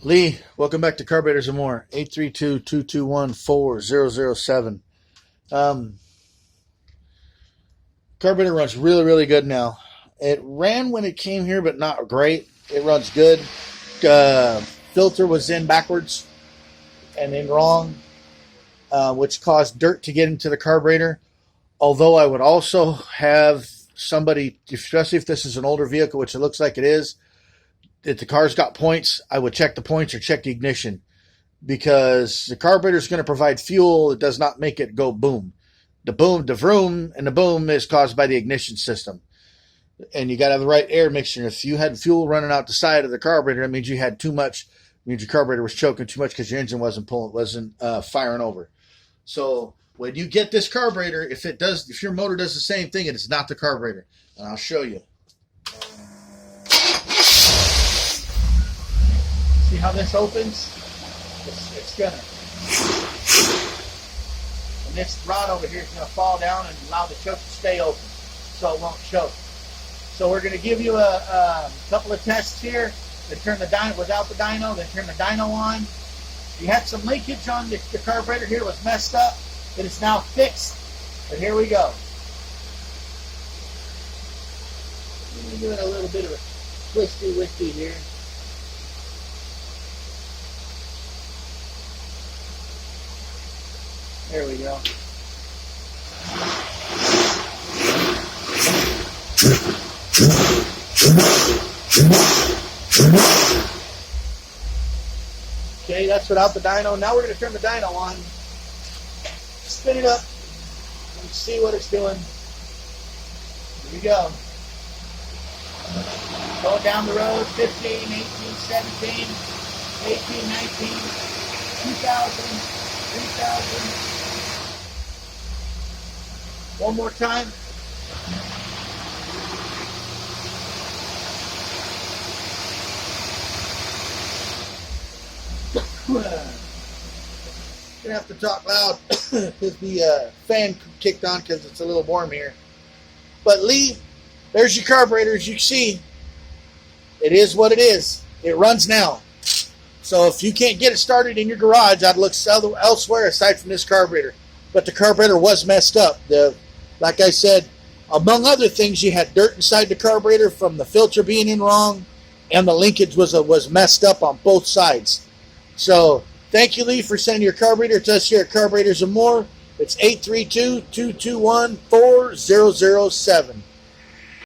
Lee, welcome back to Carburetors and More. 832-221-4007. Um, Carburetor runs really, really good now. It ran when it came here, but not great. It runs good. Filter was in backwards and in wrong, which caused dirt to get into the carburetor. Although I would also have somebody, especially if this is an older vehicle, which it looks like it is, if the car's got points, I would check the points or check the ignition, because the carburetor is going to provide fuel. It does not make it go boom. The vroom and the boom is caused by the ignition system. And you got to have the right air mixture. If you had fuel running out the side of the carburetor, that means you had too much. It means your carburetor was choking too much because your engine wasn't firing over. So when you get this carburetor, if your motor does the same thing, it is not the carburetor. And I'll show you. See how this opens? It's gonna. And this rod over here is gonna fall down and allow the choke to stay open, so it won't choke. So we're gonna give you a couple of tests here. Then turn the dyno without the dyno. Then turn the dyno on. You had some leakage on the carburetor here. It was messed up, but it's now fixed. But here we go. I'm doing a little bit of a twisty here. There we go. Okay, that's without the dyno. Now we're going to turn the dyno on. Spin it up and see what it's doing. Here we go. Going down the road, 15, 18, 17, 18, 19, 2000. 3,000. One more time. Gonna have to talk loud because the fan kicked on because it's a little warm here. But Lee, there's your carburetor. As you can see, it is what it is. It runs now. So if you can't get it started in your garage, I'd look elsewhere aside from this carburetor. But the carburetor was messed up. Like I said, among other things, you had dirt inside the carburetor from the filter being in wrong, and the linkage was messed up on both sides. So thank you, Lee, for sending your carburetor to us here at Carburetors and More. It's 832-221-4007.